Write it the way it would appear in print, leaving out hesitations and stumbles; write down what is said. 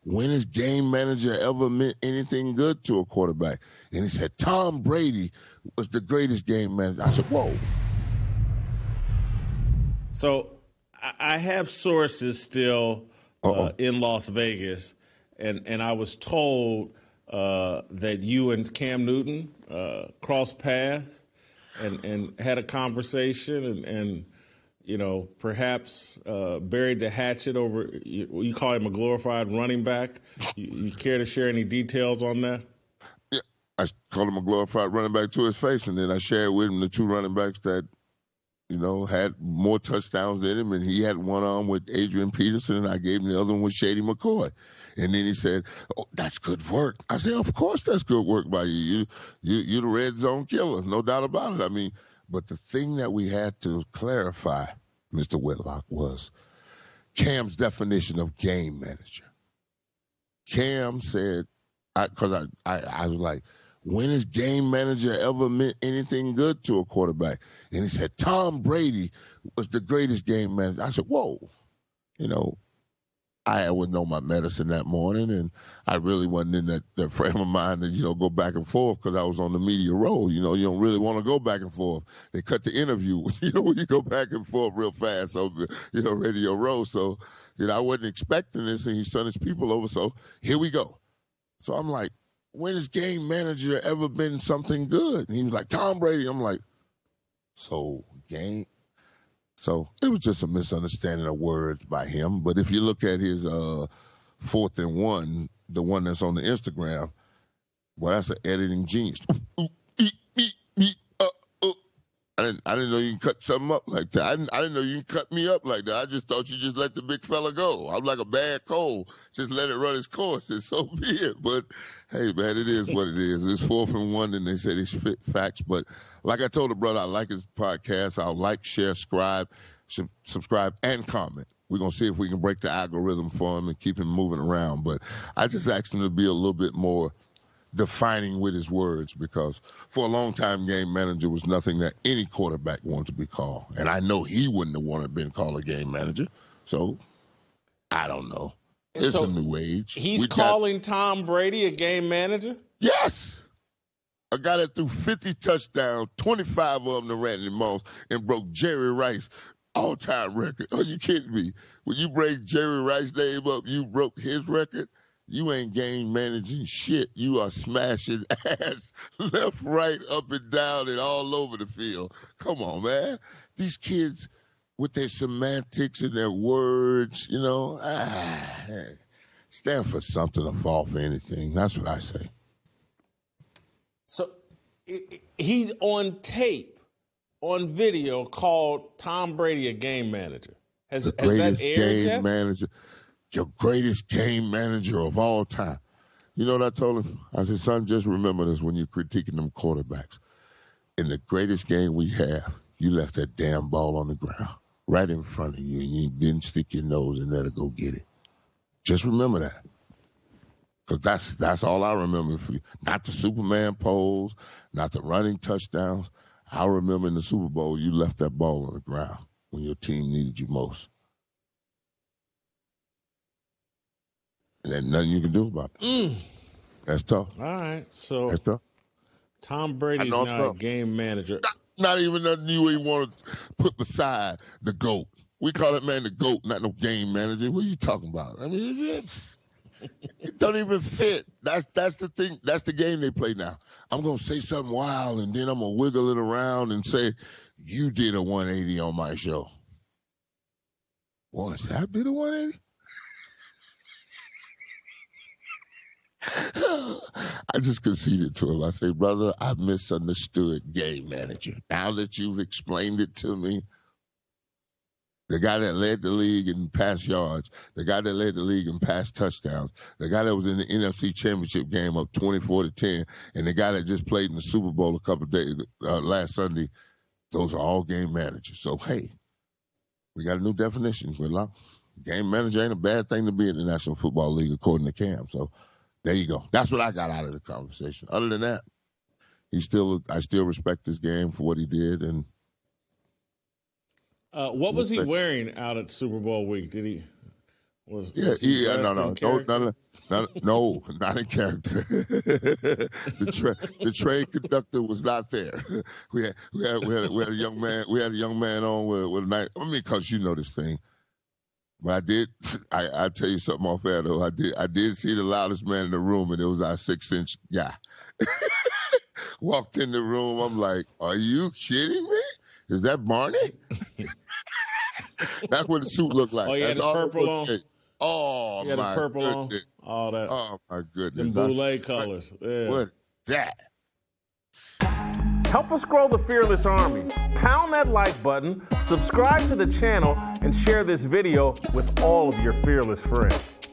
when has game manager ever meant anything good to a quarterback? And he said, Tom Brady was the greatest game manager. I said, whoa. So I have sources still in Las Vegas, and I was told that you and Cam Newton crossed paths and had a conversation and you know, perhaps buried the hatchet over, you call him a glorified running back. You care to share any details on that? Yeah, I called him a glorified running back to his face, and then I shared with him the two running backs that, you know, had more touchdowns than him, and he had one on with Adrian Peterson, and I gave him the other one with Shady McCoy. And then he said, oh, that's good work. I said, of course that's good work by you. You're the red zone killer, no doubt about it. I mean, but the thing that we had to clarify, Mr. Whitlock, was Cam's definition of game manager. Cam said, because I was like, when has game manager ever meant anything good to a quarterback? And he said, Tom Brady was the greatest game manager. I said, whoa. You know, I would know my medicine that morning, and I really wasn't in that frame of mind to, you know, go back and forth because I was on the media roll. You know, you don't really want to go back and forth. They cut the interview, you know, when you go back and forth real fast over, you know, radio roll. So, you know, I wasn't expecting this, and he's turned his people over. So here we go. So I'm like, when has game manager ever been something good? And he was like, Tom Brady. I'm like, so game. So it was just a misunderstanding of words by him. But if you look at his 4th and 1, the one that's on the Instagram, well, that's an editing genius. I didn't know you can cut something up like that. I didn't know you can cut me up like that. I just thought you just let the big fella go. I'm like a bad cold. Just let it run its course, and so be it. But, hey, man, it is what it is. It's 4th and 1, and they said it's fit facts. But like I told the brother, I like his podcast. I'll like, share, subscribe, and comment. We're going to see if we can break the algorithm for him and keep him moving around. But I just asked him to be a little bit more defining with his words, because for a long time, game manager was nothing that any quarterback wanted to be called. And I know he wouldn't have wanted to be called a game manager. So I don't know. It's a new age. He's calling Tom Brady a game manager? Yes. A guy that threw 50 touchdowns, 25 of them to Randy Moss, and broke Jerry Rice's all-time record. Are you kidding me? When you break Jerry Rice's name up, you broke his record. You ain't game managing shit. You are smashing ass left, right, up and down, and all over the field. Come on, man. These kids with their semantics and their words, you know, stand for something or fall for anything. That's what I say. So he's on tape, on video, called Tom Brady a game manager. Has that aired yet? Manager. Your greatest game manager of all time. You know what I told him? I said, son, just remember this when you're critiquing them quarterbacks. In the greatest game we have, you left that damn ball on the ground right in front of you, and you didn't stick your nose and let it go get it. Just remember that. Because that's all I remember for you. Not the Superman pose, not the running touchdowns. I remember in the Super Bowl, you left that ball on the ground when your team needed you most. And there's nothing you can do about it. That's tough. All right. So that's tough. Tom Brady's now a game manager. Not even nothing you even want to put beside the GOAT. We call that man the GOAT, not no game manager. What are you talking about? I mean, it don't even fit. That's the thing. That's the game they play now. I'm going to say something wild, and then I'm going to wiggle it around and say, you did a 180 on my show. Boy, Sapp did a 180? I just conceded to him. I say, brother, I misunderstood game manager. Now that you've explained it to me, the guy that led the league in pass yards, the guy that led the league in pass touchdowns, the guy that was in the NFC Championship game up 24-10, and the guy that just played in the Super Bowl a couple of days last Sunday, those are all game managers. So, hey, we got a new definition. Whitlock. Game manager ain't a bad thing to be in the National Football League, according to Cam. So, there you go. That's what I got out of the conversation. Other than that, I still respect this game for what he did. And what was he wearing out at Super Bowl week? Was Yeah, he yeah, dressed in character? no, not in character. The train conductor was not there. We had a young man on with a night. I mean, because you know this thing. But I tell you something off air though. I did see the loudest man in the room, and it was our 6-inch guy. Walked in the room. I'm like, are you kidding me? Is that Barney? That's what the suit looked like. Oh, he had That's his all I purple was on. saying. Oh He had his my purple goodness. on. All that. Oh my goodness. Them boule colors. Yeah. What is that? Help us grow the Fearless Army. Pound that like button, subscribe to the channel, and share this video with all of your fearless friends.